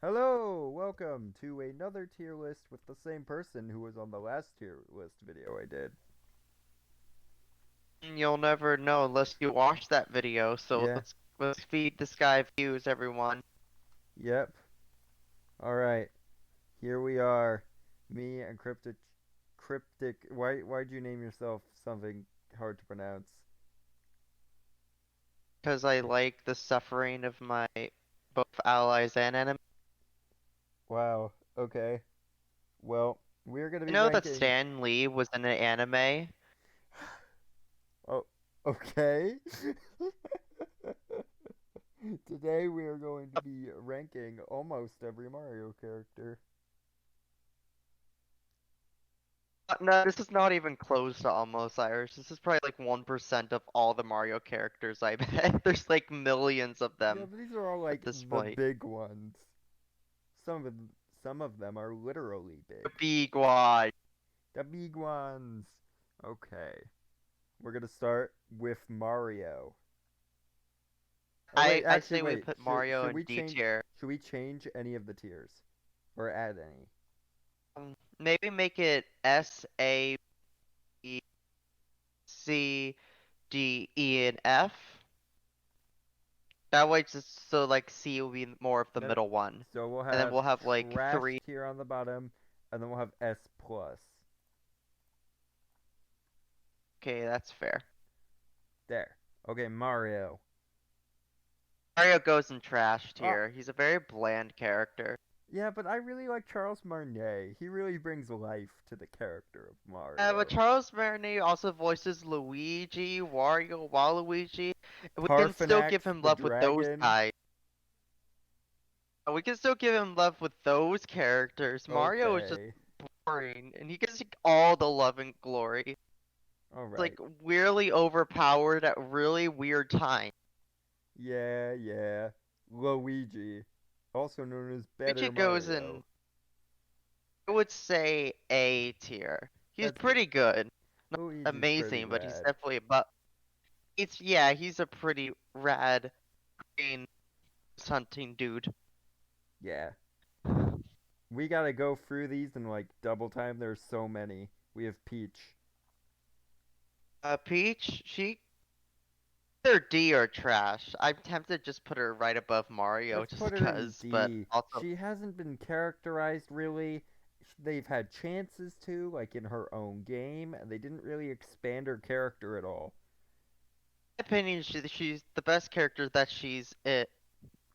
Hello, welcome to another tier list with the same person who was on the last tier list video I did. You'll never know unless you watch that video, so Yeah, let's feed this guy views, everyone. yep. Alright, here we are. Me and Cryptic. Why'd you name yourself something hard to pronounce? Because I like the suffering of my both allies and enemies. Wow, okay. Well, we're gonna I be know that ranking. Stan Lee was in an anime. Oh, okay. Today we are going to be ranking almost every Mario character. No, this is not even close to almost Irish. This is probably like 1% of all the Mario characters, I bet. There's like millions of Yeah, them but these are all at like this the point. big ones. Some of them are literally The big. big one. The big ones. Okay. We're gonna start with Mario. Oh wait, I actually say we wait. put Should Mario in we D change tier. any of the tiers? Or add any? Maybe make it S, A, B, C, D, E, and F. That way, just so like C will be more of the No, middle one, so we'll and then have we'll have like trash three. tier on the bottom, and then we'll have S plus. Okay, that's fair. There. Okay, Mario. Mario goes in trash Oh, tier. He's a very bland character. yeah, but I really like Charles Martinet. He really brings life to the character of But Mario. Charles Martinet also voices Luigi, Wario, Waluigi. We can still give Parfanax him the love with those dragon. guys. We can still give him love with those characters. Mario is just Okay. boring, and he gets like, all the love and glory. It's like Alright. weirdly overpowered at really weird times. Yeah, yeah. Luigi. Also known as Luigi Better goes in, Mario. I would say A tier. He's That's good. pretty good. Not Luigi's pretty amazing, but he's rad. definitely but yeah, he's a pretty rad green hunting dude. Yeah. We gotta go through these in like double time. There's so many. We have Peach. Peach, she either D or trash. I'm tempted to just put her right above Mario Let's just put her in because, but D. also She hasn't been characterized really. They've had chances to, like in her own game, and they didn't really expand her character at all. in my opinion, she's the best character that she's it.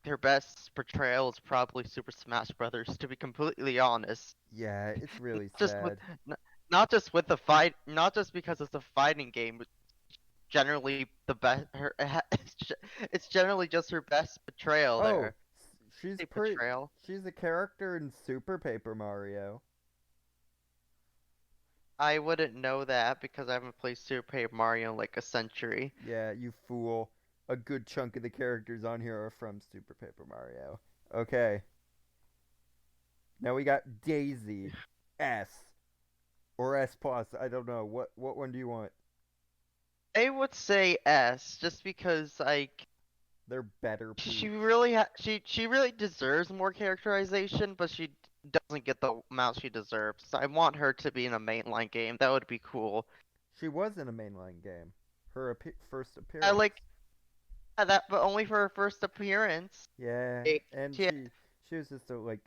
Her best portrayal is probably Super Smash Brothers, to be completely honest. Yeah, it's really Just with sad. n- not just with the fight, not just because it's a fighting game, but generally the best. It's generally just her best portrayal Oh, there. she's A pretty. portrayal. She's a character in Super Paper Mario. I wouldn't know that because I haven't played Super Paper Mario in like a century. Yeah, you fool. A good chunk of the characters on here are from Super Paper Mario. Okay, now we got Daisy, S or S plus. I don't know. What one do you want? I would say S, just because like They're better she Peach. really she really deserves more characterization, but she doesn't get the amount she deserves. I want her to be in a mainline game. That would be cool. She was in a mainline game. Her first I like appearance. that, but only for her first appearance. Yeah, Like, and she she was just like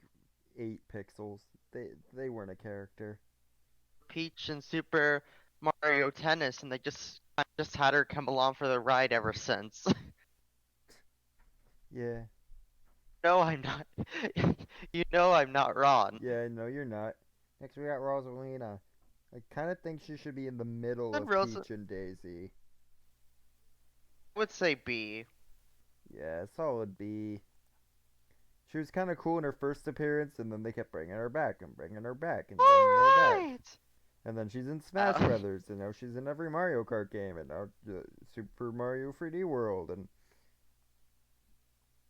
8 pixels. They weren't a character. Peach and Super Mario Tennis, and they just had her come along for the ride ever since. Yeah, No, I'm not. You know I'm not wrong. yeah. No, you're not. Next we got Rosalina. I kind of think she should be in the middle Good of Rose Peach and Daisy. would say B. Yeah, solid B. She was kind of cool in her first appearance, and then they kept bringing her back and bringing her back and bringing her back. Alright! And then she's in Smash Uh, Brothers, and now she's in every Mario Kart game, and now Super Mario 3D World, and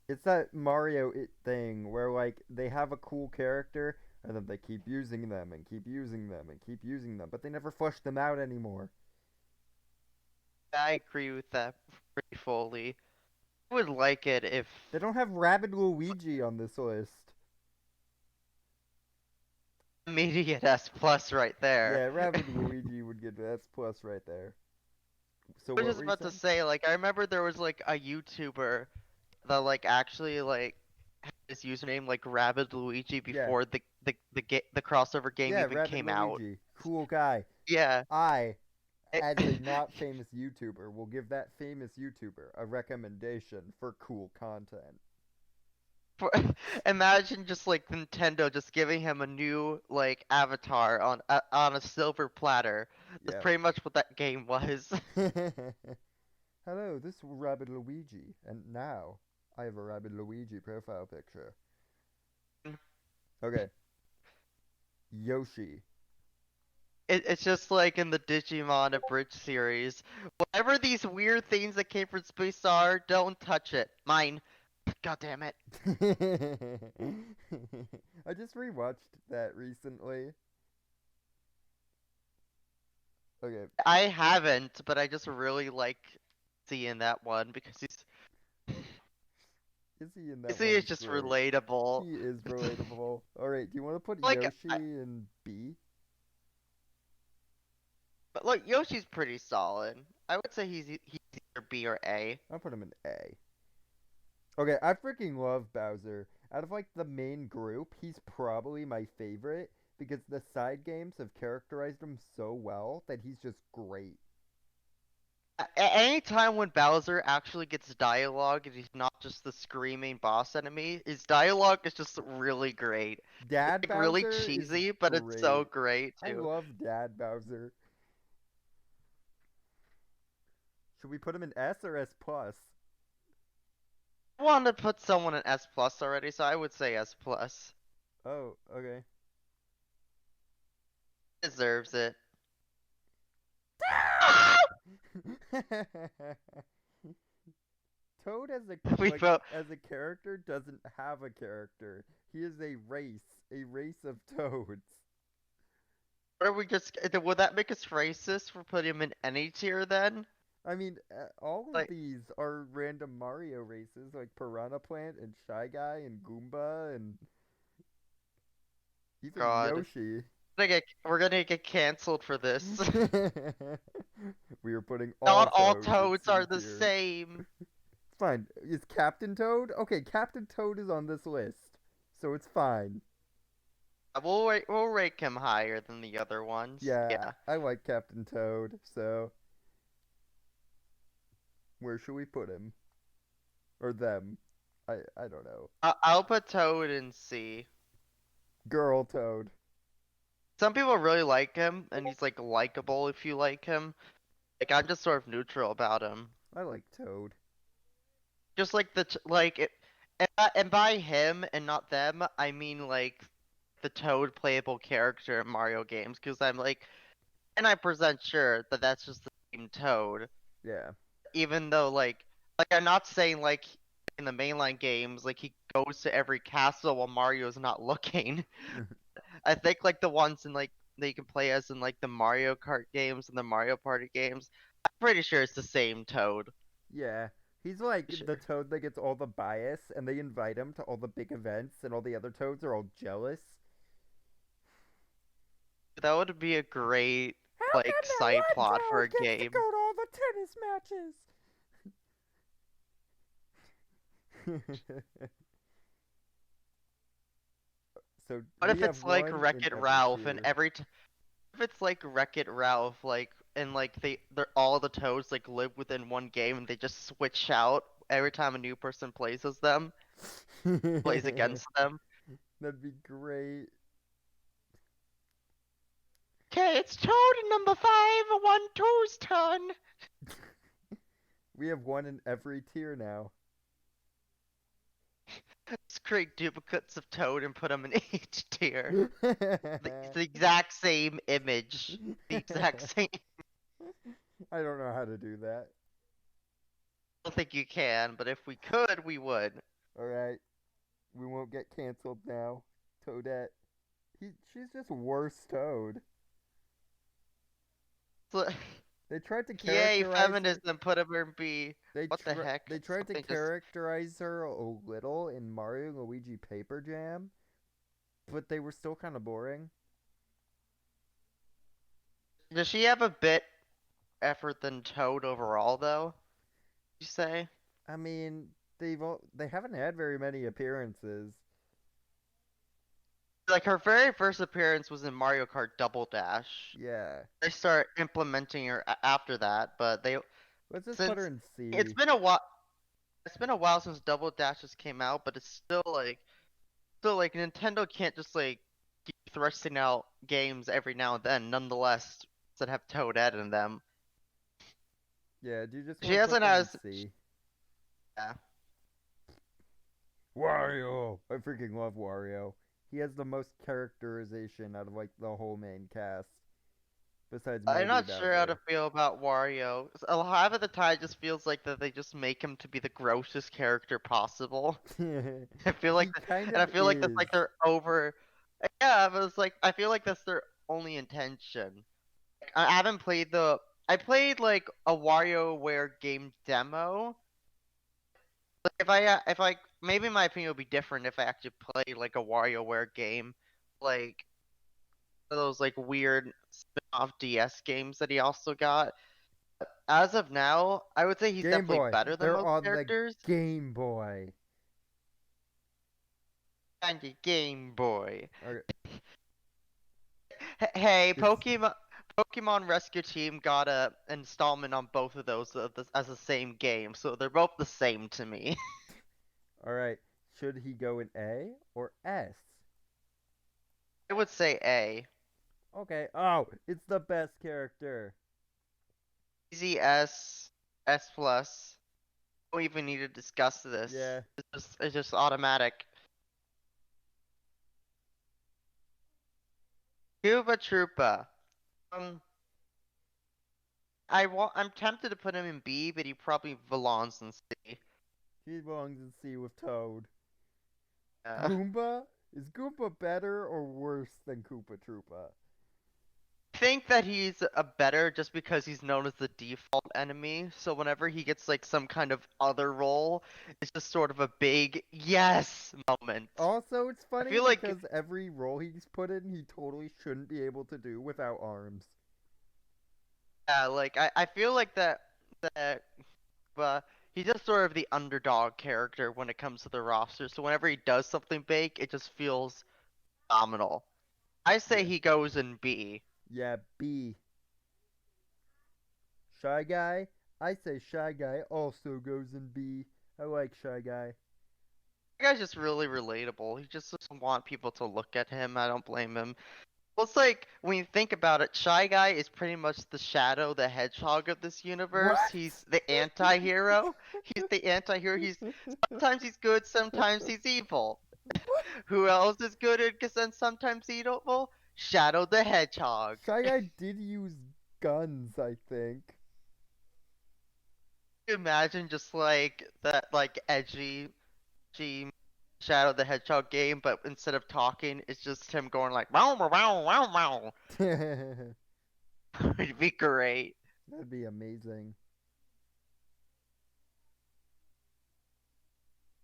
it's that Mario it thing where like they have a cool character, and then they keep using them and keep using them and keep using them, but they never flush them out anymore. I agree with that pretty fully. I would like it if They don't have Rabbid Luigi on this list. immediate S+ right there. Yeah, Rabbid Luigi would get an S plus right there. So I was what just were you about to saying? say, like, I remember there was like a YouTuber that like actually like had his username like Rabbid Luigi Yeah, before the crossover game yeah, even Rabbid came out. Luigi, cool guy. Yeah. I, It- as a not famous YouTuber, will give that famous YouTuber a recommendation for cool content. for, imagine just like Nintendo just giving him a new like avatar on a silver platter. That's Yeah. pretty much what that game was. Hello, this is Rabbid Luigi, and now I have a Rabbid Luigi profile picture. Okay, Yoshi. It's just like in the Digimon Abridged series. Whatever these weird things that came from space are, don't touch it. Mine. God damn it. I just rewatched that recently. Okay, I haven't, but I just really like seeing that one because Izzy in that he is one's just great. relatable. He is relatable. Alright, do you want to put Like, Yoshi in B? but look, Yoshi's pretty solid. I would say he's either B or A. I'll put him in A. Okay, I freaking love Bowser. Out of like the main group, he's probably my favorite because the side games have characterized him so well that he's just great. Any time when Bowser actually gets dialogue and he's not just the screaming boss enemy, his dialogue is just really great. It's Dad like really Bowser is cheesy, but it's so great. great I too. love Dad Bowser. Should we put him in S or S plus? I wanted to put someone in S+ already, so I would say S+. Oh, okay. Deserves it. Toad as a We like vote. as a character doesn't have a character. He is a race of toads. Or are we just? Would that make us racist for putting him in any tier then? I mean, all of Like, these are random Mario races, like Piranha Plant and Shy Guy and Goomba and even God, Yoshi. we're gonna get canceled for this. We are putting all Not all toads in toads are C the tier. same. It's fine. Is Captain Toad? Okay, Captain Toad is on this list, so it's fine. We'll rank him higher than the other ones. Yeah, Yeah. I like Captain Toad, so where should we put him? Or them? I don't know. I'll put Toad in C. Girl Toad. Some people really like him, and he's like likable if you like him. Like I'm just sort of neutral about him. I like Toad. Just like like it, and by him and not them, I mean like the Toad playable character in Mario games, because I'm like, and I'm percent sure that that's just the same Toad. Yeah. Even though like I'm not saying like in the mainline games like he goes to every castle while Mario's not looking. I think like the ones in like that you can play as in like the Mario Kart games and the Mario Party games. I'm pretty sure it's the same Toad. Yeah. He's like the Sure. toad that gets all the bias, and they invite him to all the big events, and all the other toads are all jealous. That would be a great How like come that side one plot for a toad gets to game. go to all the tennis matches? So What we if have it's like one in Wreck-It every Ralph and tier. if it's like Wreck-It Ralph like and like they're all the toads like live within one game and they just switch out every time a new person plays as them, plays against them. That'd be great. Okay, it's Toad number 512's turn. We have one in every tier now. Let's create duplicates of Toad and put them in each tier. It's the exact same image. The exact same. I I don't know how to do that. don't think you can, but if we could, we would. Alright, we won't get canceled now. Toadette. She's just worse Toad. So, They tried to yay, characterize her. feminism, put him in B. What the heck? They tried to Something just. characterize her a little in Mario and Luigi Paper Jam, but they were still kind of boring. Does she have a bit effort than Toad overall, though? You say? I mean, they haven't had very many appearances. Like her very first appearance was in Mario Kart Double Dash. Yeah. They start implementing her after that, but they Let's just put her since in it's C. been a while. It's been a while since Double Dashes came out, but it's still like Nintendo can't just like keep thrusting out games every now and then. Nonetheless, that have Toadette in them. Yeah, do you just She want to put hasn't them in as C? yeah. Wario! I freaking love Wario. He has the most characterization out of like the whole main cast, besides I'm maybe not sure how to Bowser. feel about Wario. A lot of the time, it just feels like that they just make him to be the grossest character possible. I feel like, He kind and I of feel like that's is. like their over. Yeah, but it's like I feel like that's their only intention. I haven't played the. I played like a WarioWare game demo. Like if I maybe my opinion would be different if I actually played like a WarioWare game, like those like weird spin-off DS games that he also got. As of now, I would say he's Game definitely Boy. better than They're most on the characters. Game Boy. And your Game Boy. Okay, Hey, this. Pokemon Rescue Team got a installment on both of those as the same game, so they're both the same to me. All right. Should he go in A or S? I would say A. Okay. Oh, it's the best character. Easy S, S plus. Don't even need to discuss this. Yeah. It's just automatic. Cuba Troopa. Um, I'm tempted to put him in B, but he probably belongs in C. He belongs in C with Toad. Uh, Goomba? Is Goomba better or worse than Koopa Troopa? I think that he's a better just because he's known as the default enemy. So whenever he gets like some kind of other role, it's just sort of a big yes moment. Also, it's I funny feel like because every role he's put in, he totally shouldn't be able to do without arms. yeah, like I feel like that uh, he's just sort of the underdog character when it comes to the roster. So whenever he does something big, it just feels phenomenal. I say Yeah. he goes in B. Yeah, B. Shy Guy? I say Shy Guy also goes in B. I like Shy Guy. The guy's just really relatable. He just doesn't want people to look at him. I don't blame him. Well, it's like when you think about it, Shy Guy is pretty much the Shadow the Hedgehog of this universe. What? He's the anti-hero. He's the anti-hero. He's sometimes he's good, sometimes he's evil. What? Who else is good and sometimes evil? Shadow the Hedgehog. Shy Guy did use guns, I think. Imagine just like that, like edgy Shadow the Hedgehog game, but instead of talking, it's just him going like wow wow wow wow wow. That'd It'd be great. be amazing.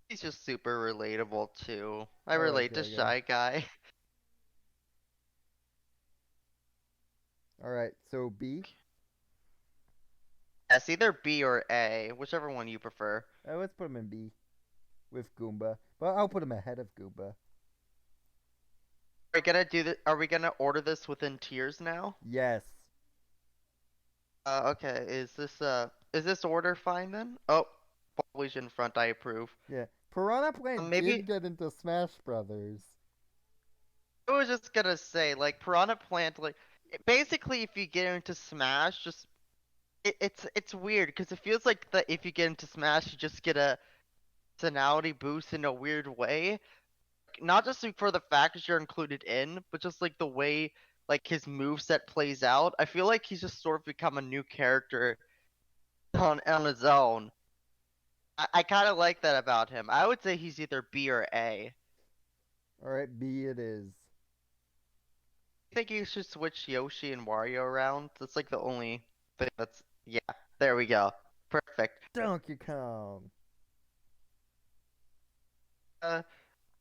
He's just super relatable too. I I like relate to Shy Guy. Shy Guy. Alright, so B. Yes, either B or A, whichever one you prefer. Let's put him in B with Goomba. But I'll put him ahead of Goomba. Are we gonna order this within tiers now? Yes. Okay. Is this order fine then? Oh, foliage in front. I approve. Yeah. Piranha Plant Maybe did get into Smash Brothers. I was just gonna say like Piranha Plant basically if you get into Smash, just it's weird because it feels like that if you get into Smash, you just get a personality boost in a weird way. Not just for the fact that you're included in, but just like the way like his moveset plays out. I feel like he's just sort of become a new character on his own. I kind of like that about him. I would say he's either B or A. Alright, B it is. I think you should switch Yoshi and Wario around. That's like the only thing that's yeah. There we go. Perfect. Donkey Kong. Uh,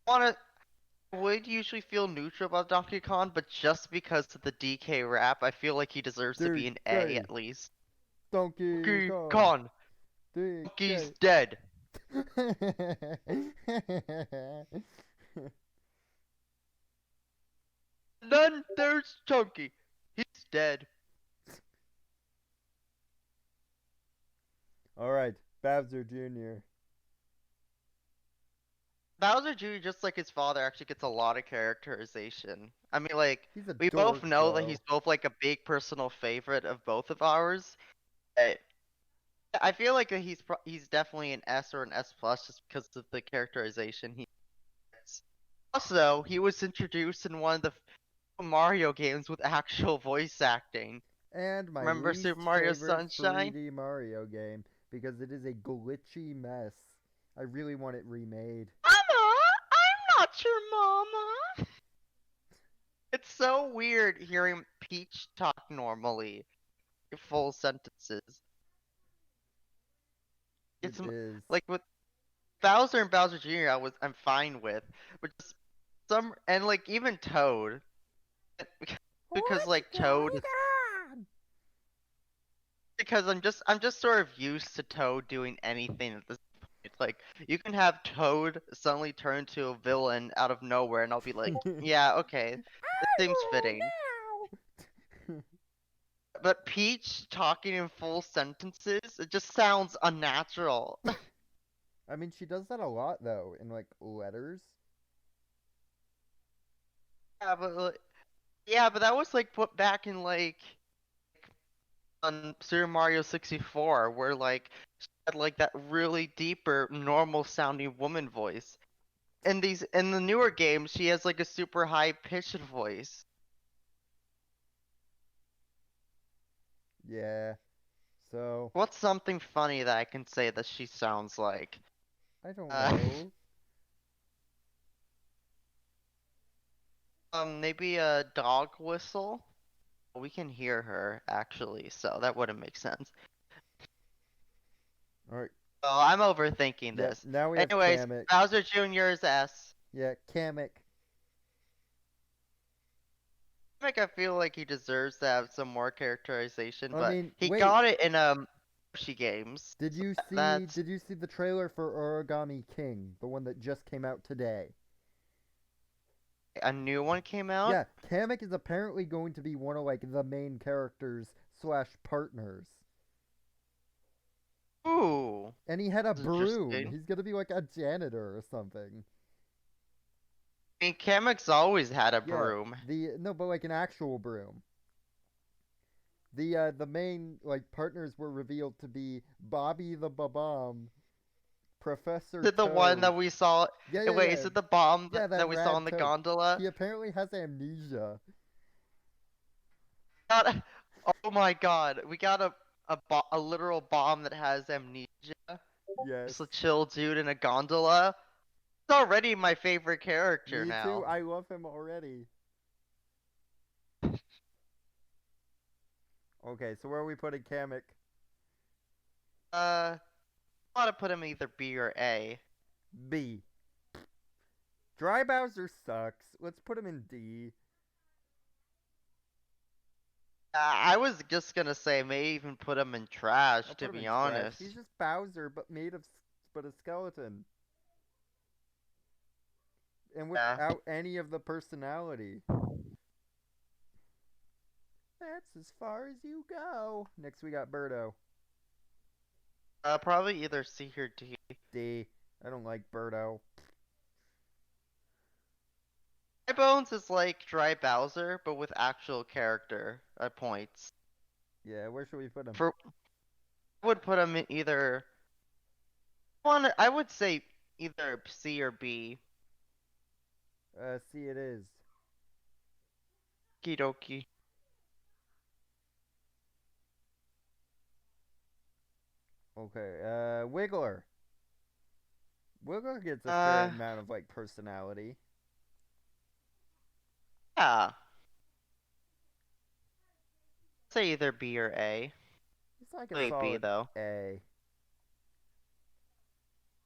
wanna? I would usually feel neutral about Donkey Kong, but just because of the DK rap, I feel like he deserves to be an A DK. at least. Donkey Donkey Kong. Kong, Donkey's DK. dead. Then there's Chunky. He's dead. Alright, Bowser Jr. Bowser Jr., just like his father, actually gets a lot of characterization. I mean, like, He's a we both dork, know that he's though. both like a big personal favorite of both of ours. But I feel like he's definitely an S or an S plus just because of the characterization he gets. Also, he was introduced in one of the Mario games with actual voice acting. And my Remember Super least Mario favorite Sunshine? 3D Mario game because it is a glitchy mess. I really want it remade. Mama, I'm not your mama. It's so weird hearing Peach talk normally, full sentences. It It's is. like with Bowser and Bowser Jr. I'm fine with, but just some and like even Toad, because What's like Toad, going on? because I'm just sort of used to Toad doing anything at this point. Like you can have Toad suddenly turn to a villain out of nowhere, and I'll be like, yeah, okay, it I seems rule fitting. now. But Peach talking in full sentences, it just sounds unnatural. I mean, she does that a lot though in like letters. Yeah, but yeah, but that was like put back in like on Super Mario 64, where like she had like that really deeper, normal sounding woman voice. In the newer games, she has like a super high pitched voice. Yeah. So What's something funny that I can say that she sounds like? I don't Uh, know. maybe a dog whistle. We can hear her actually, so that wouldn't make sense. All right. Oh, I'm overthinking Yep. this. Now we have Anyways, Kamek. Bowser Jr.'s S. Yeah, Kamek. Like I feel like he deserves to have some more characterization, I but mean, he wait. got it in Yoshi games. Did So you see? that's Did you see the trailer for Origami King, the one that just came out today? a new one came out. Yeah, Kamek is apparently going to be one of like the main characters slash partners. Ooh, And he had a that's broom. interesting. He's gonna be like a janitor or something. I mean, Kamek's always had a Yeah, broom. the no, but like an actual broom. The main like partners were revealed to be Bobby the Babomb, Professor Is it the one Toad. that we saw? Yeah, yeah, Wait, yeah. is it the bomb Yeah, that that we saw in rad the Toad. gondola? He apparently has amnesia. Got, oh my God, we got a literal bomb that has amnesia. Yes. Just a chill dude in a gondola. It's already my favorite character Me too. now. I love him already. Okay, so where are we putting Kamek? I want to put him either B or A. B. Dry Bowser sucks. Let's put him in D. I was just gonna say, may even put him in trash, I'll to put him in be trash. He's honest. just Bowser, but made of but a skeleton, and Yeah. without any of the personality. That's as far as you go. Next, we got Birdo. Probably either C or D. D. I don't like Birdo. My Bones is like Dry Bowser, but with actual character at points. Yeah, where should we put him? For I would put him in either one. I would say either C or B. C it is. Kidoki. Okay, Wiggler. Wiggler gets a fair Uh, amount of like personality. yeah. Say either B or A. He's like a Wait, B solid though. A.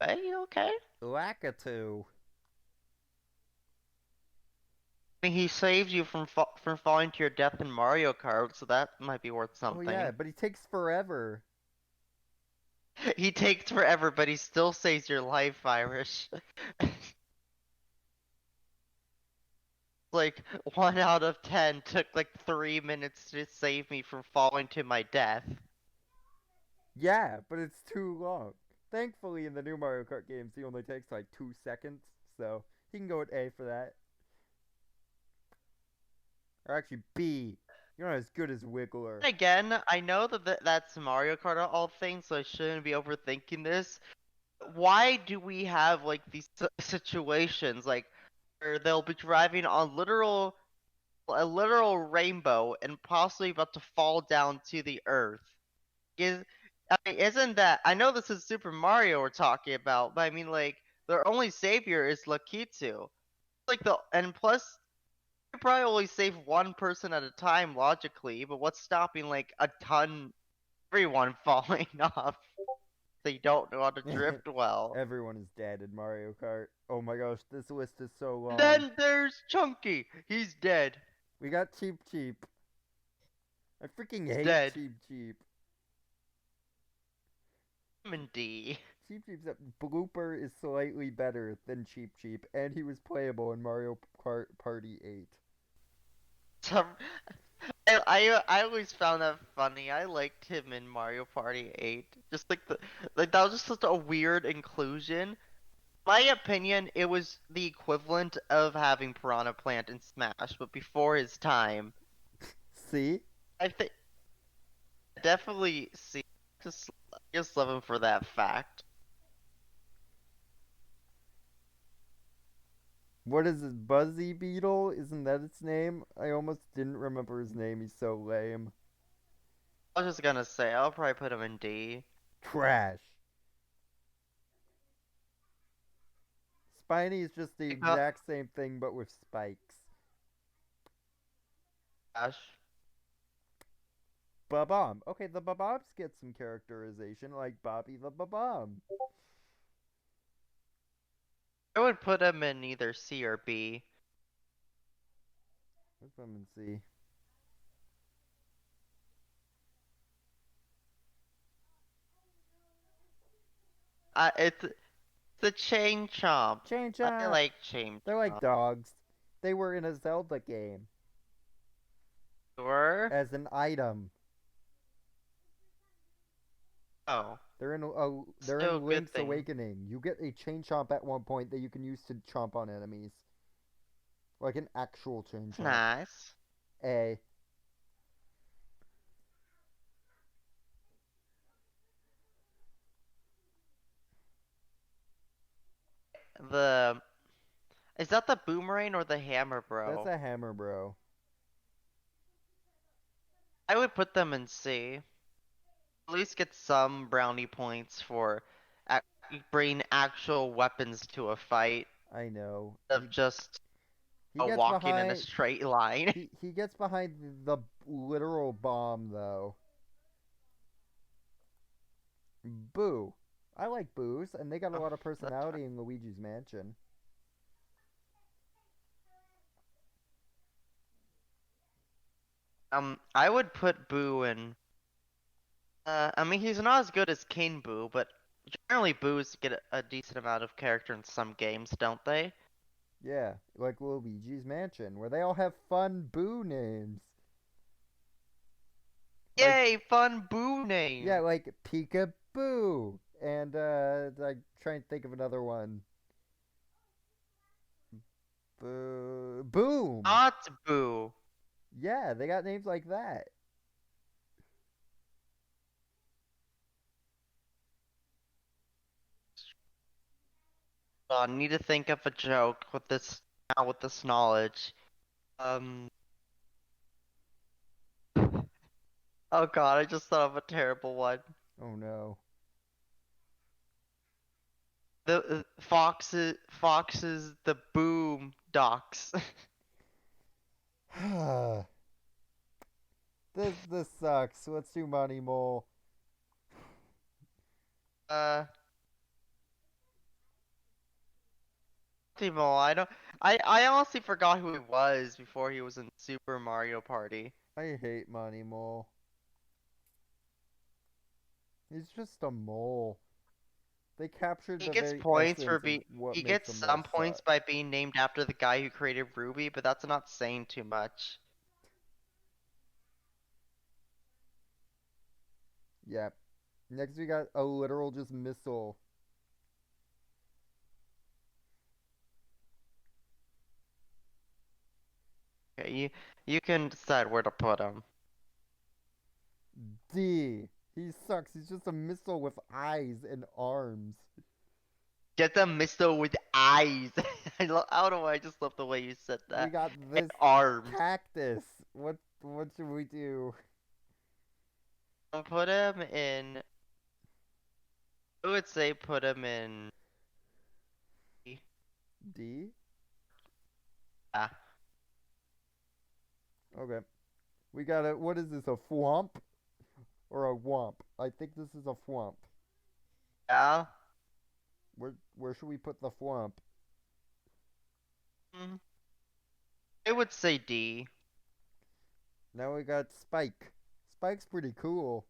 A, okay. Lakitu. I mean, he saved you from falling to your death in Mario Kart, so that might be worth Oh yeah, something. but he takes forever. He takes forever, but he still saves your life, Irish. Like 1 out of 10 took like 3 minutes to save me from falling to my death. Yeah, but it's too long. Thankfully, in the new Mario Kart games, he only takes like 2 seconds, so he can go with A for that. Or actually, B. You're not as good as Wiggler. And again, I know that's Mario Kart all things, so I shouldn't be overthinking this. Why do we have like these situations like where they'll be driving on a literal rainbow and possibly about to fall down to the earth? Is I mean, isn't that I know this is Super Mario we're talking about, but I mean like their only savior is Lakitu. Like the and plus you probably only save one person at a time logically, but what's stopping like a ton everyone falling off? They don't know how to drift well. Everyone is dead in Mario Kart. Oh my gosh, this list is so And long. then there's Chunky. He's dead. We got Cheep Cheep. I freaking He's hate dead. Cheep Cheep. D. Cheep Cheep's blooper is slightly better than Cheep Cheep, and he was playable in Mario Kart Party 8. Some I always found that funny. I liked him in Mario Party 8. Just like that was just such a weird inclusion. My opinion, it was the equivalent of having Piranha Plant in Smash, but before his time. See? I think definitely see just love him for that fact. What is it? Buzzy Beetle? Isn't that its name? I almost didn't remember his name. He's so lame. I was just gonna say I'll probably put him in D. Trash. Spiny is just the Because exact same thing but with spikes. Ash. Babam. Okay, the Babams get some characterization, like Bobby the Babam. I would put him in either C or B. Let's let me see. It's the Chain Chomp. Change I up. like Chain They're like Chomp. dogs. They were in a Zelda game Sure. as an item. Oh, They're still a in good Link's thing. Awakening. You get a chain chomp at one point that you can use to chomp on enemies, like an actual chain It's chomp. nice. A. The Is that the Boomerang or the Hammer, That's bro? a hammer, bro. I would put them in C. At least get some brownie points for ac bringing actual weapons to a fight I know. instead of just He gets walking in a behind. straight line. He gets behind the literal bomb though. Boo. I like boos, and they got a Oh, lot of that's fine. personality in Luigi's Mansion. I would put Boo in. I mean, he's not as good as King Boo, but generally Boos get a decent amount of character in some games, don't they? Yeah, like Luigi's Mansion, where they all have fun boo names. Like, Yay, fun Boo yeah, name! like Peekaboo. And, I try and think of another one. Boom. Not Boo. Yeah, they got names like that. I need to think of a joke with this now with this knowledge. Um. Oh God, I just thought of a terrible one. Oh no. The foxes the boom docks. This sucks. Let's do Money Mole. uh, Timo, I don't. I honestly forgot who he was before he was in Super Mario Party. I hate Monty Mole. He's just a mole. They captured He the gets very points for essence of being. what He makes gets a mole some suck. points by being named after the guy who created Ruby, but that's not saying too much. Yep. Next we got a literal just missile. Okay, you can decide where to put him. D. He sucks. He's just a missile with eyes and arms. Get the mister with eyes. I don't know. I just love the way you said We that. got And this arms. cactus. What should we do? I'll put him in. I would say put him in. D? Ah, Okay. We got a what is this, a fwomp? Or a womp? I think this is a fwomp. yeah. Where should we put the fwomp? Mm, I would say D. Now we got Spike. Spike's pretty cool.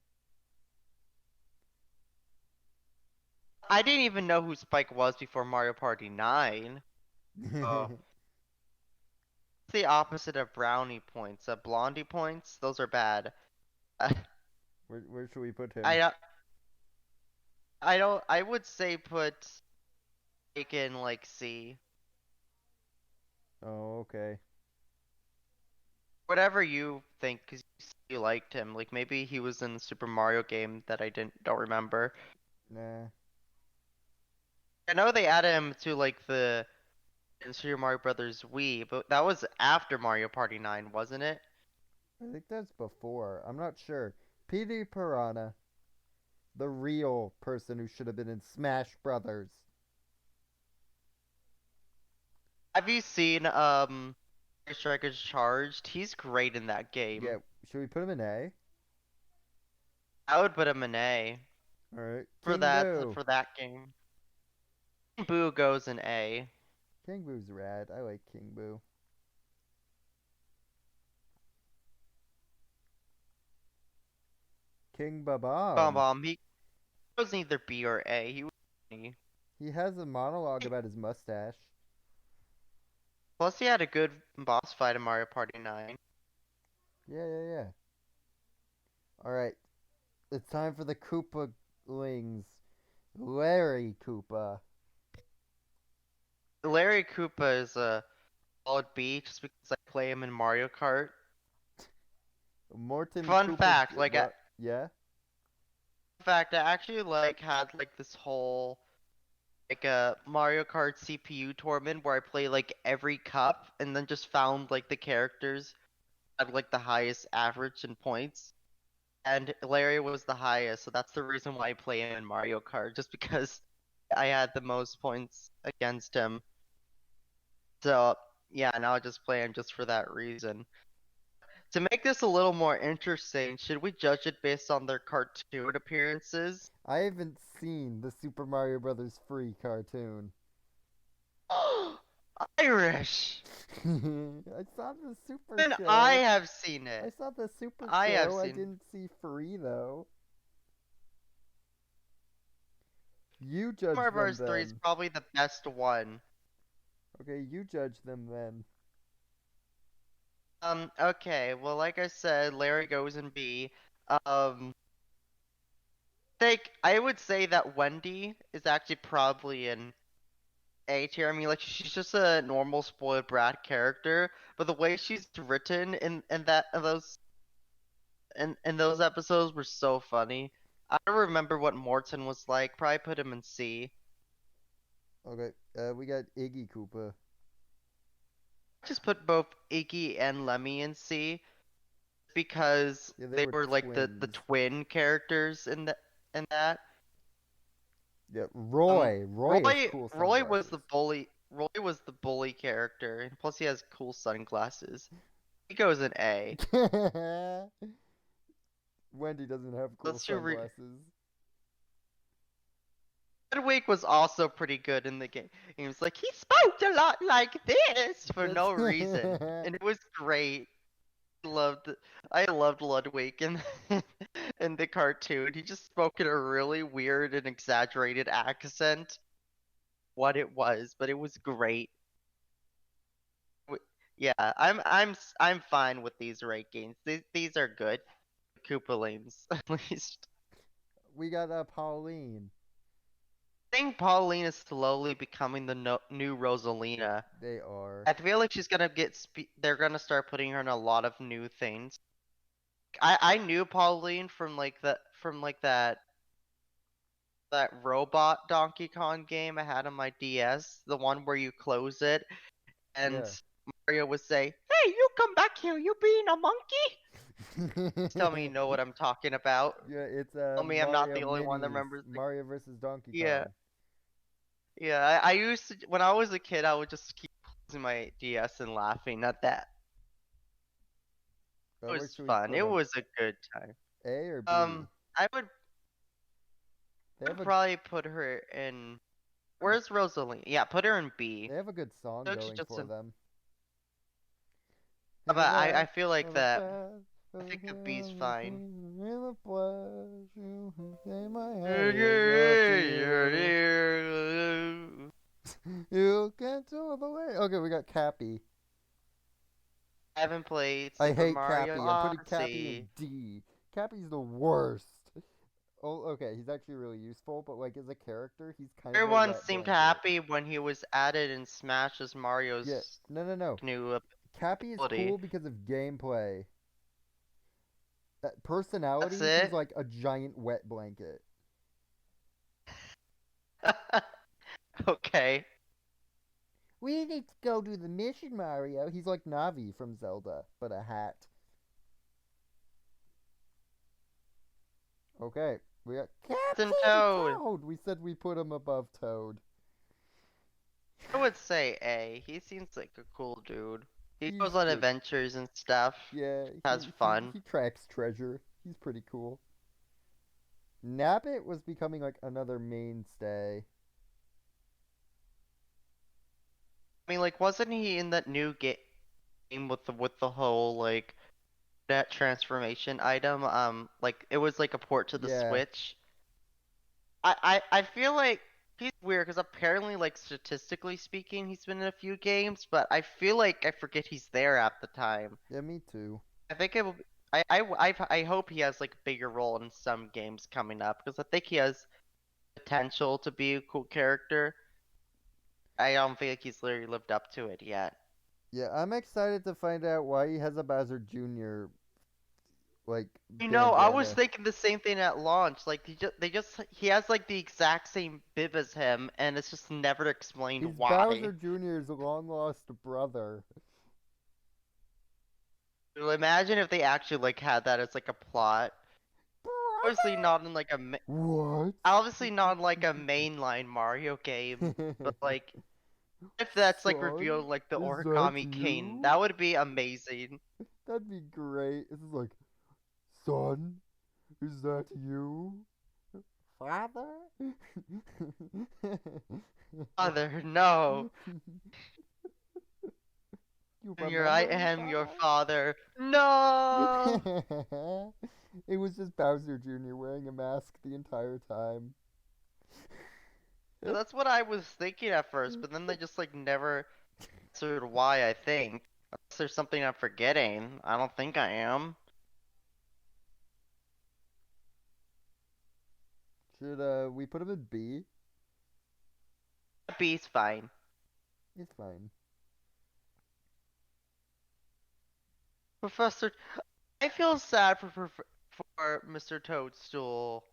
I didn't even know who Spike was before Mario Party 9. Oh. It's the opposite of brownie points. Blondie points, those are bad. Where should we put I him? don't. I don't. I would say put Spike in like C. Oh, okay. Whatever you think, because you liked him. Like maybe he was in the Super Mario game that I don't remember. Nah. I know they added him to like the in Super Mario Brothers Wii, but that was after Mario Party 9, wasn't it? I think that's before. I'm not sure. PD Piranha, the real person who should have been in Smash Brothers. Have you seen Strikers Charged? He's great in that Yeah, game. should we put him in A? I would put him in A All right. for King Boo. that game. Boo goes in A. King Boo's rad. I like King Boo. King Bomb Babam. Bomb. He goes in either B or A. He was funny. He has a monologue about his mustache. Plus, he had a good boss fight in Mario Party 9. Yeah. All right. It's time for the Koopalings. Larry Koopa. Larry Koopa is a solid B just because I play him in Mario Kart. Morton Fun Koopa. fact, What? Yeah? I actually like had like this whole like a Mario Kart CPU tournament where I play like every cup and then just found like the characters had like the highest average in points. And Larry was the highest, so that's the reason why I play him in Mario Kart, just because I had the most points against him. So yeah, now I just play him just for that reason. To make this a little more interesting, should we judge it based on their cartoon appearances? I haven't seen the Super Mario Brothers free cartoon. Irish! I saw the Super Even I Show. have seen I it. saw the Super I have Show. I seen. didn't see free though. You judge Mario them Bros. 3 is then. probably the best one. Okay, you judge them then. Okay, well, like I said, Larry goes in B. Um, I would say that Wendy is actually probably in A tier. I mean, like she's just a normal spoiled brat character, but the way she's written in those episodes were so funny. I don't remember what Morton was like. Probably put him in C. Okay, we got Iggy Koopa. Just put both Iggy and Lemmy in C because Yeah, they they were were like the twins. twin characters in that. Yeah, Roy. Roy has cool Roy was sunglasses. the bully. Roy was the bully character, and plus he has cool sunglasses. He goes in A. Wendy doesn't have cool Let's do re sunglasses. Ludwig was also pretty good in the game. He was like, he spoke a lot like this for That's no reason, and it was great. Loved, I loved Ludwig in in the cartoon. He just spoke in a really weird and exaggerated accent. What it was, but it was great. Yeah, I'm fine with these rankings. These are good. Koopalings, at least. we got Pauline. I think Pauline is slowly becoming the new Rosalina. They are. I feel like she's gonna they're gonna start putting her in a lot of new things. I knew Pauline from that robot Donkey Kong game I had on my DS, the one where you close it and Yeah. Mario would say, "Hey, you come back here, you being a monkey?" Tell me you know Yeah, what I'm talking about. it's Tell me I'm not Mario the only one that Minis. remembers the Mario versus Donkey yeah. Kong. Yeah, I used to when I was a kid I would just keep closing my DS and laughing at that. It Where was should we fun. put It them? was a good time. A or B? I would They I'd have a probably put her in. Where's Rosalie? Yeah, put her in they B. have a good song So she's going just for in. them. But In the I west, feel like for the that. fast, I for the think the B's hills, fine. in the flesh, you who say my head is off to you. You can't tell the way. Okay, we got Cappy. I haven't played I Super hate Mario Cappy. I'm putting Cappy Odyssey. in D. Cappy's the worst. Oh, okay, he's actually really useful, but like as a character, he's kind of a Everyone wet seemed blanket. happy when he was added in Smash as Yeah, Mario's no. new Cappy is ability. cool because of gameplay. That That's personality, he's it? like a giant wet blanket. Okay. We need to go do the mission, Mario. He's like Navi from Zelda, but a hat. Okay, we got Captain Captain Toad. Toad. We said we put him above Toad. I would say A. He seems like a cool dude. He He's goes on good. adventures and stuff. Yeah, Has fun. he tracks treasure. He's pretty cool. Nabbit was becoming like another mainstay. I mean, like, wasn't he in that new game with the whole like that transformation item? Like it was like a port to the Yeah, Switch. I feel like he's weird because apparently, like statistically speaking, he's been in a few games, but I feel like I forget he's there at the time. yeah, me too. I think it will. I hope he has like a bigger role in some games coming up because I think he has potential to be a cool character. I don't feel like he's literally lived up to it yet. Yeah, I'm excited to find out why he has a Bowser Jr. like You know, I was bandana. thinking the same thing at launch. Like he has like the exact same bib as him, and it's just never explained He's why. Bowser Jr.'s long lost brother. Well, imagine if they actually like had that as like a plot. Obviously Brother? not in like What? obviously not in like a mainline Mario game, but like if that's like Son? revealed like the Is that Origami King, you? that would be amazing. That'd be great. This is like, son, is that you? Father? Father, no. You Here I remember me, am, your father? father. No. It was just Bowser Jr. wearing a mask the entire time. That's what I was thinking at first, but then they just like never answered why, I think. Unless there's something I'm forgetting. I don't think I am. Should we put him in B? B's fine. It's fine. Professor, I feel sad for Mr. Toadstool.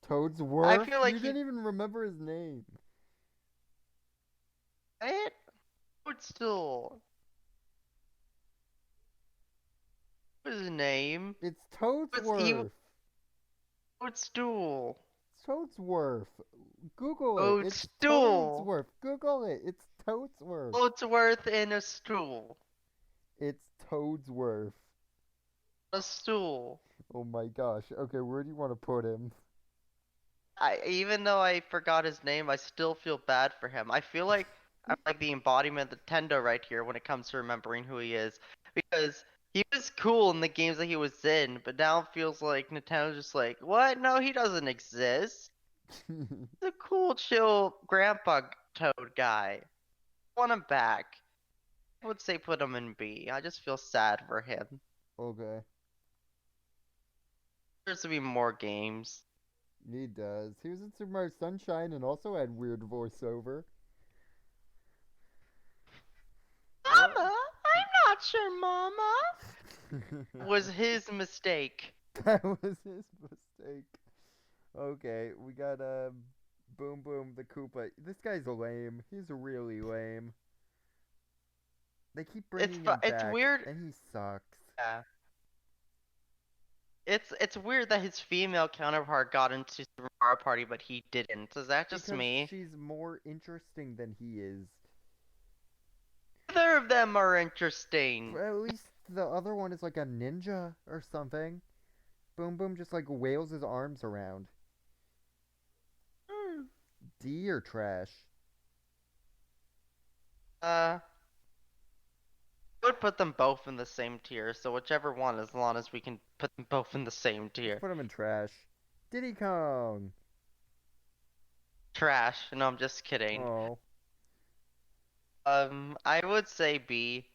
I Toadsworth? feel like You he didn't even remember his name. it Toadstool. What's his name? It's What's he Toadsworth. Toadstool? Toadsworth. Google it. It's Toadstool. Toadsworth. Google it. It's Toadsworth. Toadsworth in a stool. It's Toadsworth. A stool. Oh my gosh. Okay, where do you want to put him? Even though I forgot his name, I still feel bad for him. I feel like I'm like the embodiment of Nintendo right here when it comes to remembering who he is. Because he was cool in the games that he was in, but now it feels like Nintendo's just like, what? No, he doesn't exist. He's a cool, chill grandpa toad guy. I want him back. I would say put him in B. I just feel sad for him. Okay. There's to be more games. He does. He was in Super Mario Sunshine and also had weird voiceover. What? Mama, I'm not sure, Mama. Was his mistake. That was his mistake. Okay, we got Boom Boom the Koopa. This guy's lame. He's really lame. They keep bringing him It's back, weird. and he sucks. Yeah. It's weird that his female counterpart got into Super Mario Party, but he didn't. Is that just Because me? she's more interesting than he is. Neither of them are interesting. Well, at least the other one is like a ninja or something. Boom Boom just like wails his arms around. Hmm. D or trash? I would put them both in the same tier, so whichever one, as long as we can put them both in the same Let's tier. put him in trash. Diddy Kong. Trash. No, I'm just kidding. Oh, I would say B.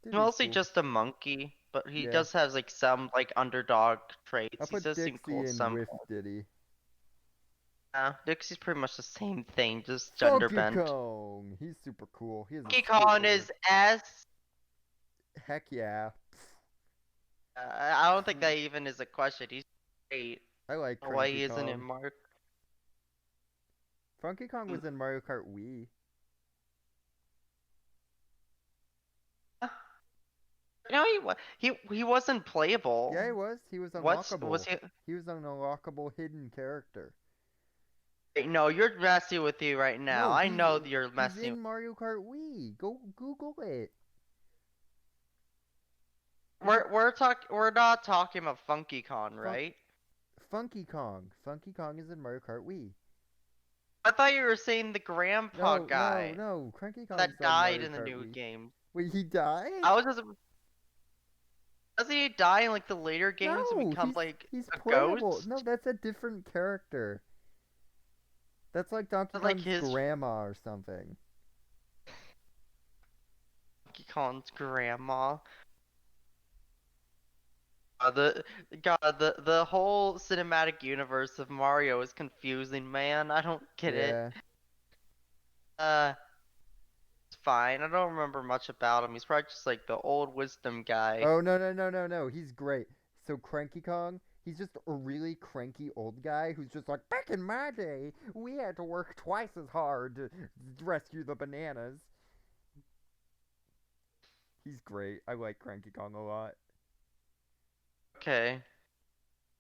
Diddy's Mostly cool. just a monkey, but he Yeah. does have like some like underdog I'll traits. He put does seem Dixie cool in some. with Diddy. Dixie's pretty much the same thing, just gender Funky bent. Kong. He's super cool. He has a Donkey Kong skateboard. is S. Heck yeah. I don't think that even is a question. He's great. I like Why Cranky he isn't in Kong. Mark? Funky Kong was in Mario Kart Wii. No, he wasn't Yeah, he playable. was. He was Was unlockable. he? He was an unlockable hidden character. Wait, no, you're messing with you right now. No, I know that you're he's messing. in Mario Kart Wii. Go Google it. He's a We're not talking about Funky Kong, fun right? Funky Kong. Funky Kong is in Mario Kart Wii. I thought you were saying the grandpa No, no, guy no. Cranky Kong's that on died Mario in the Kart new Wii. game. Wait, he died? I was just doesn't he die in like the later games and No, become like he's a playable. No, ghost? that's a different character. That's like Donkey Like Kong's his grandma or something. Donkey Kong's grandma. The the whole cinematic universe of Mario is confusing, man. I don't get it. Yeah. Uh, it's fine. I don't remember much about him. He's probably just like the old wisdom guy. Oh no no no no no. He's great. So Cranky Kong, he's just a really cranky old guy who's just like, back in my day, we had to work twice as hard to rescue the bananas. He's great. I like Cranky Kong a lot. Okay,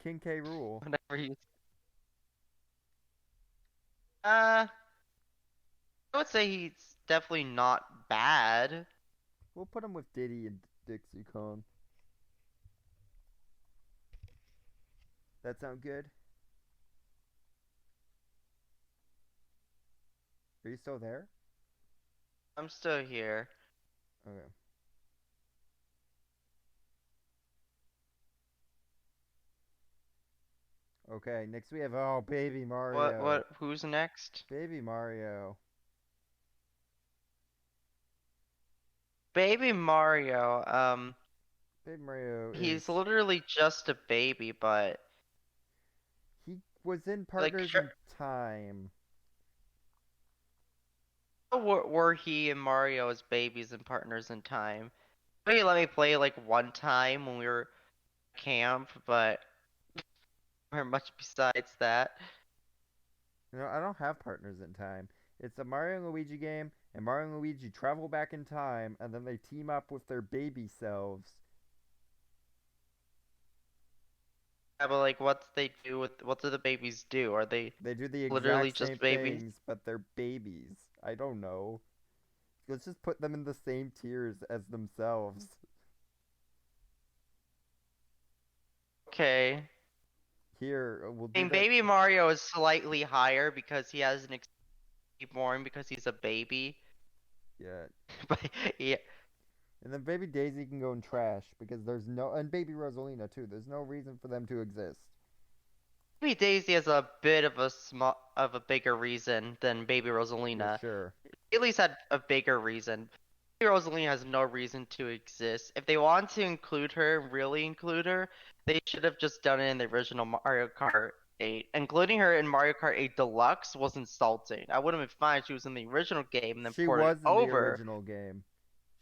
King K. Rule. whenever he's uh, I would say he's definitely not bad. We'll put him with Diddy and Dixie Kong. That sound good? Are you still there? I'm still here. Okay. Okay, next we have, oh, Baby Mario. Who's next? Baby Mario. Baby Mario. Baby Mario is, He's literally just a baby, but he was in like, Partners in Time. were he and Mario as babies and partners in time? Maybe let me play like one time when we were at camp, but very much besides that. No, I don't have Partners in Time. It's a Mario and Luigi game, and Mario and Luigi travel back in time, and then they team up with their baby selves. Yeah, but like, what do the babies do? Are they They do the literally exact same just babies? things, but they're babies. I don't know. Let's just put them in the same tiers as themselves. Okay. Here, we'll I do mean, that. Baby Mario is slightly higher because he has an born because he's a baby. Yeah. But yeah, And then Baby Daisy can go in trash because there's no, and Baby Rosalina too. There's no reason for them to exist. Baby Daisy has a bit of a bigger reason than Baby For Rosalina. sure. At least had a bigger reason. Baby Rosalina has no reason to exist. If they want to include her, really include her, they should have just done it in the original Mario Kart 8. Including her in Mario Kart 8 Deluxe was insulting. I would have been fine if she was in the original game and then She ported was in the over. original game.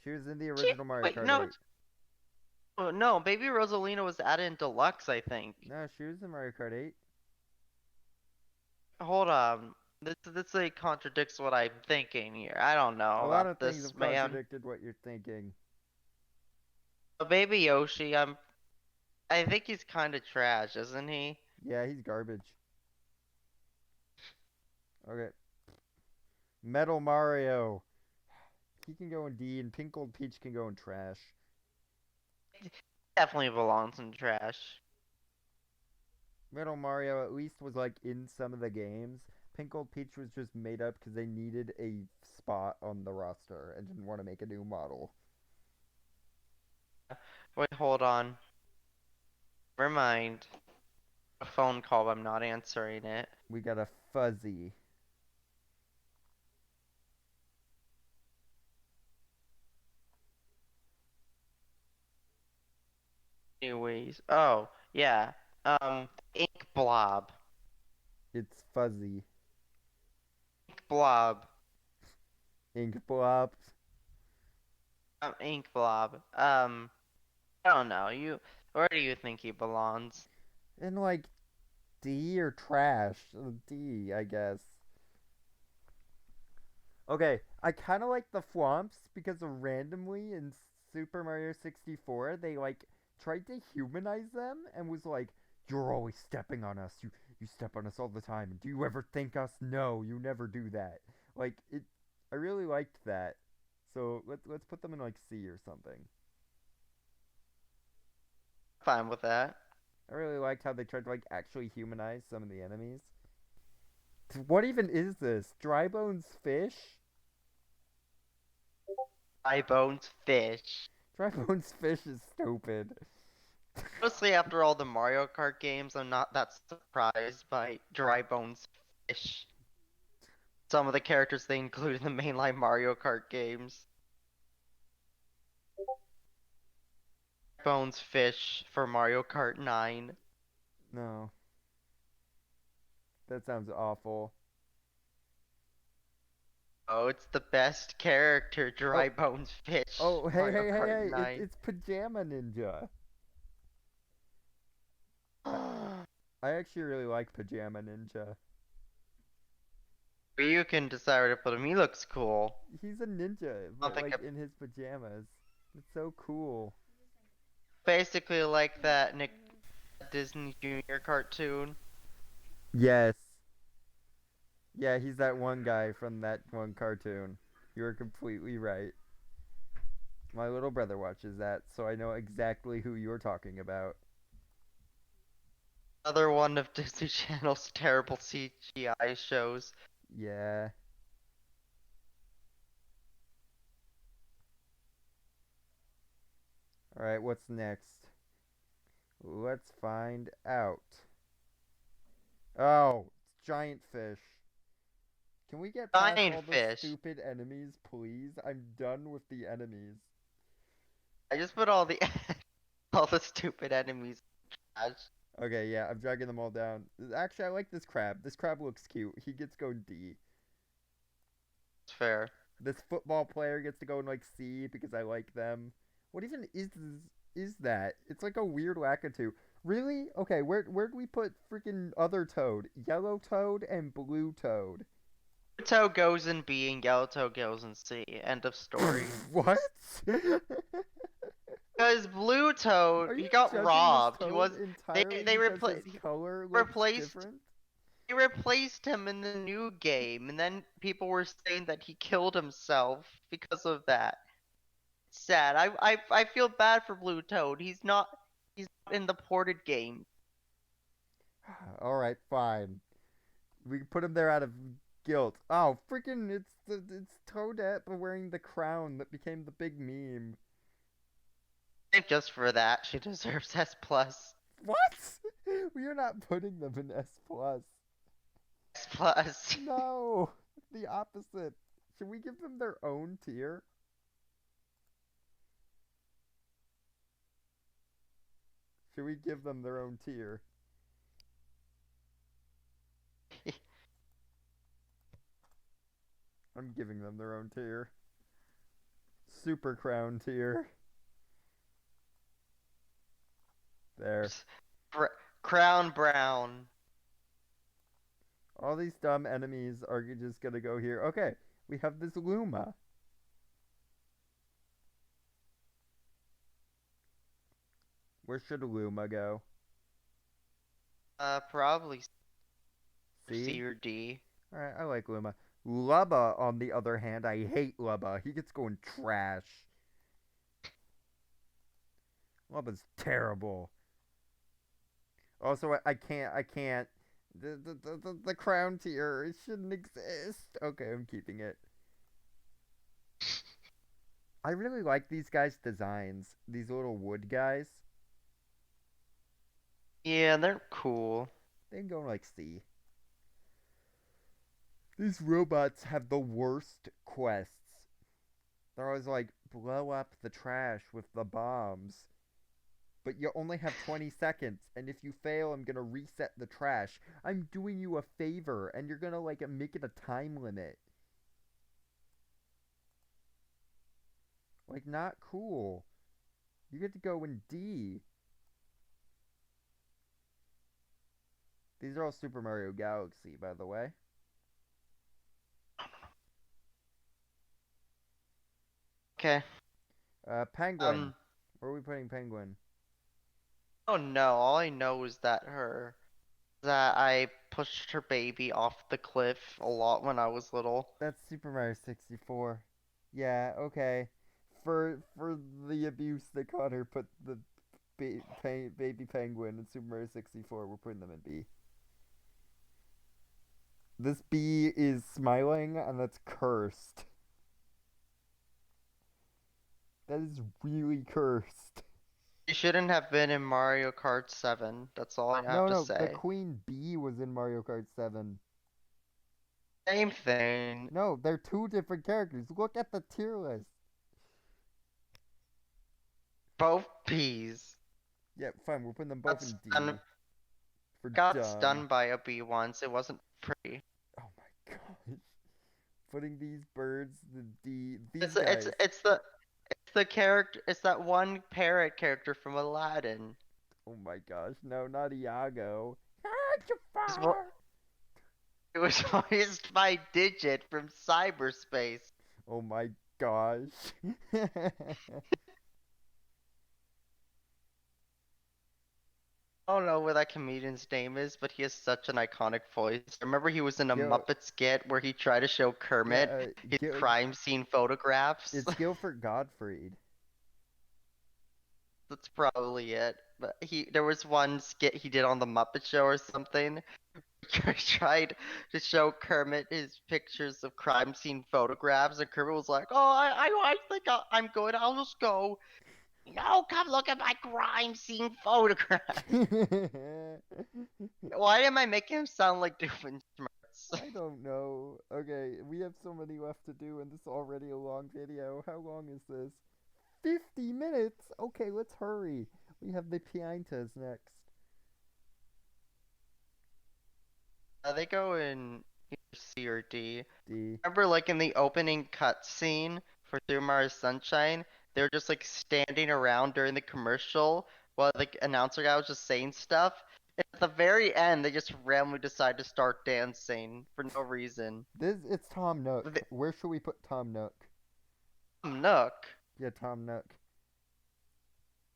She was in the She, original Mario wait, Kart no, 8. no, Baby Rosalina was added in Deluxe, I think. No, she was in Mario Kart 8. Hold on. This like contradicts what I'm thinking here. I don't know A lot about of things this, have man. contradicted what you're thinking. Baby Yoshi, I think he's kind of trash, isn't he? Yeah, he's garbage. Okay. Metal Mario. He can go in D, and Pink Gold Peach can go in trash. Definitely belongs in trash. Metal Mario at least was like in some of the games. Pink Gold Peach was just made up because they needed a spot on the roster and didn't want to make a new model. Wait, hold on. Never mind. A phone call, I'm not answering it. We got a Fuzzy. Anyways, oh yeah. Ink Blob. It's Fuzzy. Ink Blob. Ink Blob. Ink Blob. I don't know. Where do you think he belongs? And like D or trash. D, I guess. Okay, I kind of like the Flomps because of randomly in Super Mario 64, they like tried to humanize them and was like, "You're always stepping on us. You step on us all the time. Do you ever thank us? No, you never do that." Like it, I really liked that. So let's put them in like C or something. Fine with that. I really liked how they tried to like actually humanize some of the enemies. What even is this? Dry bones fish? Eye Bones Fish. Dry bones fish is stupid. Honestly, after all the Mario Kart games, I'm not that surprised by Dry Bones Fish. Some of the characters they include in the mainline Mario Kart games. Bones Fish for Mario Kart 9. No, that sounds awful. Oh, it's the best character, Oh, Dry Bones Fish, oh, hey, Mario hey, hey, Kart hey! 9. It's Pajama Ninja. I, I actually really like Pajama Ninja. You can decide where to put him. He looks cool. He's a ninja, I don't but think like it in his pajamas. It's so cool. basically like that Nick Disney Junior cartoon. Yes. Yeah, he's that one guy from that one cartoon. You are completely right. My little brother watches that, so I know exactly who you're talking about. Another one of Disney Channel's terrible CGI shows. Yeah. Alright, what's next? Let's find out. Oh, it's giant fish. Can we get past Giant all the Fish. stupid enemies, please? I'm done with the enemies. I just put all the all the stupid enemies in trash. Okay, yeah, I'm dragging them all down. Actually, I like this crab. This crab looks cute. He gets to go D. It's fair. This football player gets to go in like C because I like them. What even is that? It's like a weird Lakitu. Really? Okay, where'd we put freaking other Toad? Yellow Toad and Blue Toad. Blue Toe goes in B and Yellow Toe goes in C. End of story. What? Because Blue Toad, Are he you got judging this robbed. He Toad was entirely they because his color looks replaced different? they replaced him in the new game, and then people were saying that he killed himself because of that. It's sad. I feel bad for Blue Toad. He's not in the ported game. All right, fine. We can put him there out of guilt. Oh, freaking! It's Toadette wearing the crown that became the big meme. I think just for that, she deserves S plus. What? We are not putting them in S plus. S plus. No, the opposite. Should we give them their own tier? Should we give them their own tier? I'm giving them their own tier. Super crown tier. There. Cr- Crown Brown. All these dumb enemies are just gonna go here. Okay, we have this Luma. Where should Luma go? Probably C? C or D. Alright, I like Luma. Lubba, on the other hand, I hate Lubba. He gets going trash. Lubba's terrible. Also, I can't. The crown tier, it shouldn't exist. Okay, I'm keeping it. I really like these guys' designs. These little wood guys. Yeah, they're cool. They can go like C. These robots have the worst quests. They're always like, blow up the trash with the bombs. But you only have 20 seconds, and if you fail, I'm gonna reset the trash. I'm doing you a favor, and you're gonna, like, make it a time limit. Like, not cool. You get to go in D. These are all Super Mario Galaxy, by the way. Okay. Penguin. Um. Where are we putting Penguin? Oh no. All I know is that I pushed her baby off the cliff a lot when I was little. That's Super Mario 64. Yeah, okay. For the abuse that Connor put the baby penguin in Super Mario 64, we're putting them in B. This B is smiling, and that's cursed. That is really cursed. She shouldn't have been in Mario Kart 7. That's all I have No, to no, the say. Queen Bee was in Mario Kart 7. Same thing. No, they're two different characters. Look at the tier list. Both B's. Yeah, fine, we're putting them both Got in stunned, D. For got dumb. stunned by a bee once. It wasn't pretty. Oh my gosh. Putting these birds, these It's it's guys. it's the it's the character. It's that one parrot character from Aladdin. Oh my gosh, no, not Iago. It's vo- It was voiced by Digit from cyberspace. Oh my gosh. I don't know what that comedian's name is, but he has such an iconic voice. I remember he was in a Gil, Muppet skit where he tried to show yeah, Kermit his crime scene photographs. it's Guilford Gottfried. That's probably it. But there was one skit he did on the Muppet Show or something. He tried to show Kermit his pictures of crime scene photographs, and Kermit was like, "Oh, I think I'm good. I'll just go." No, come look at my crime scene photograph. Why am I making him sound like Doofenshmirtz? I don't know. Okay, we have so many left to do, and this is already a long video. How long is this? 50 minutes? Okay, let's hurry. We have the Piantas next. They go in either C or D. D. Remember, like in the opening cutscene for Super Mario Sunshine, they were just like standing around during the commercial while the announcer guy was just saying stuff. And at the very end, they just randomly decide to start dancing for no reason. It's Tom Nook. The, Where should we put Tom Nook? Nook. Yeah, Tom Nook.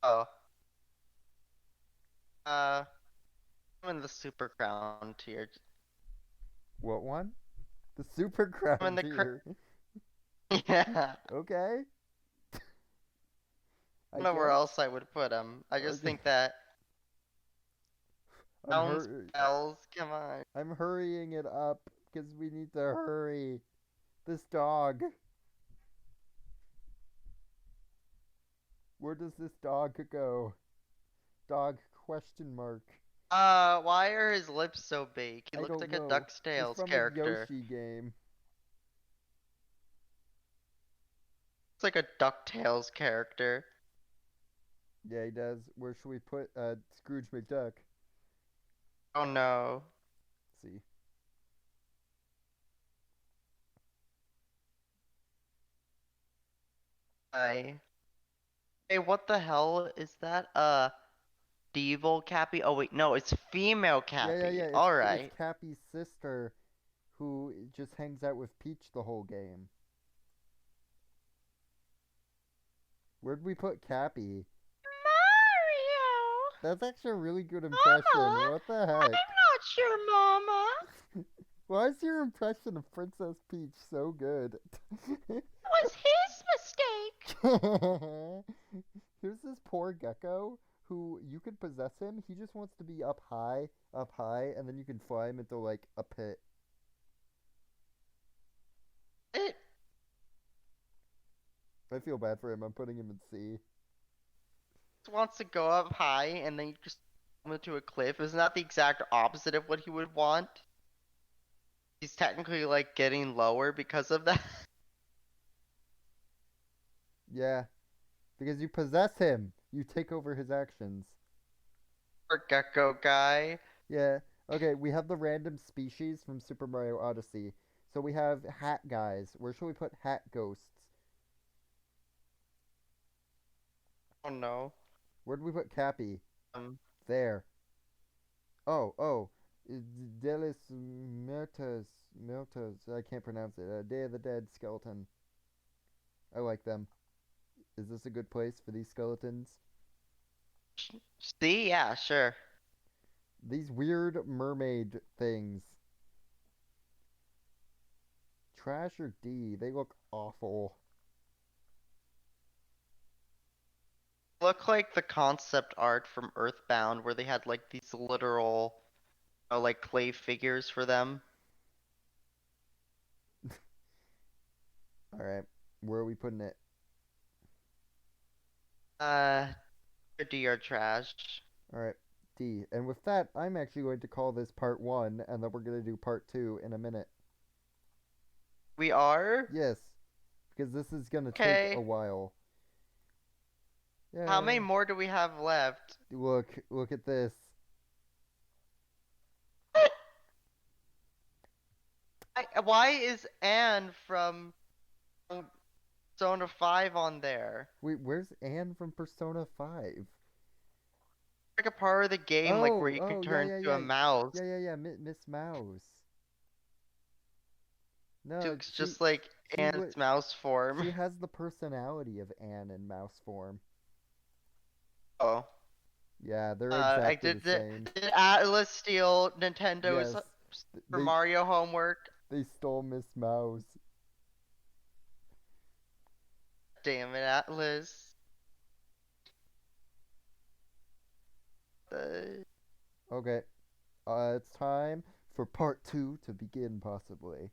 Oh. Uh, I'm in the Super Crown tier. What one? The Super I'm in Crown the tier. yeah. Okay. I I don't know where guess. else I would put him. I just Okay. think that I'm Bounce hur- bells, come on. I'm hurrying it up because we need to hurry. This dog. Where does this dog go? Dog question mark. Why are his lips so big? He I looks don't like a know. It's DuckTales from a character. Yoshi game. It's like a DuckTales character. Yeah, he does. Where should we put Scrooge McDuck? Oh no. Let's see. I. Hey, what the hell is that? Devil Cappy? Oh wait, no, it's female Yeah. Cappy. It's Alright. Cappy's sister who just hangs out with Peach the whole game. Where'd we put Cappy? Mario! That's actually a really good impression. Mama! What the I'm heck? not your mama! Why is your impression of Princess Peach so good? It was his mistake! Here's this poor gecko who you could possess him. He just wants to be up high, and then you can fly him into like a pit. It I feel bad for him. I'm putting him in C. just wants to go up high and then you just come into a cliff. Isn't that the exact opposite of what he would want? He's technically like getting lower because of that. Yeah, because you possess him. You take over his actions. Poor gecko guy. Yeah. Okay, we have the random species from Super Mario Odyssey. So we have hat guys. Where should we put hat ghosts? Oh no. Where do we put Cappy? Um, There. Oh. Delis Mertas. I can't pronounce it. Day of the Dead skeleton. I like them. Is this a good place for these skeletons? see? Yeah, sure. These weird mermaid things. Trash or D? They look awful. Look like the concept art from Earthbound where they had like these literal like clay figures for them. Alright. Where are we putting it? Uh, D are trash. Alright. D. And with that, I'm actually going to call this part 1, and then we're going to do part 2 in a minute. We are? Yes, because this is going to take a Okay. while. How many Yeah. more do we have left? Look at this. Why is Anne from Zone of 5 on there? Wait, where's Anne from Persona 5? Like a part of the game, like where you can turn to a mouse. Miss Mouse. She No, looks just like Anne's mouse form. she has the personality of Anne in mouse form. Oh. Yeah, they're I exactly the same. did Atlas steal Nintendo's Yes, Super they Mario homework? they stole Miss Mouse. Damn it, Atlas. Uh, Okay, it's time for part 2 to begin, possibly.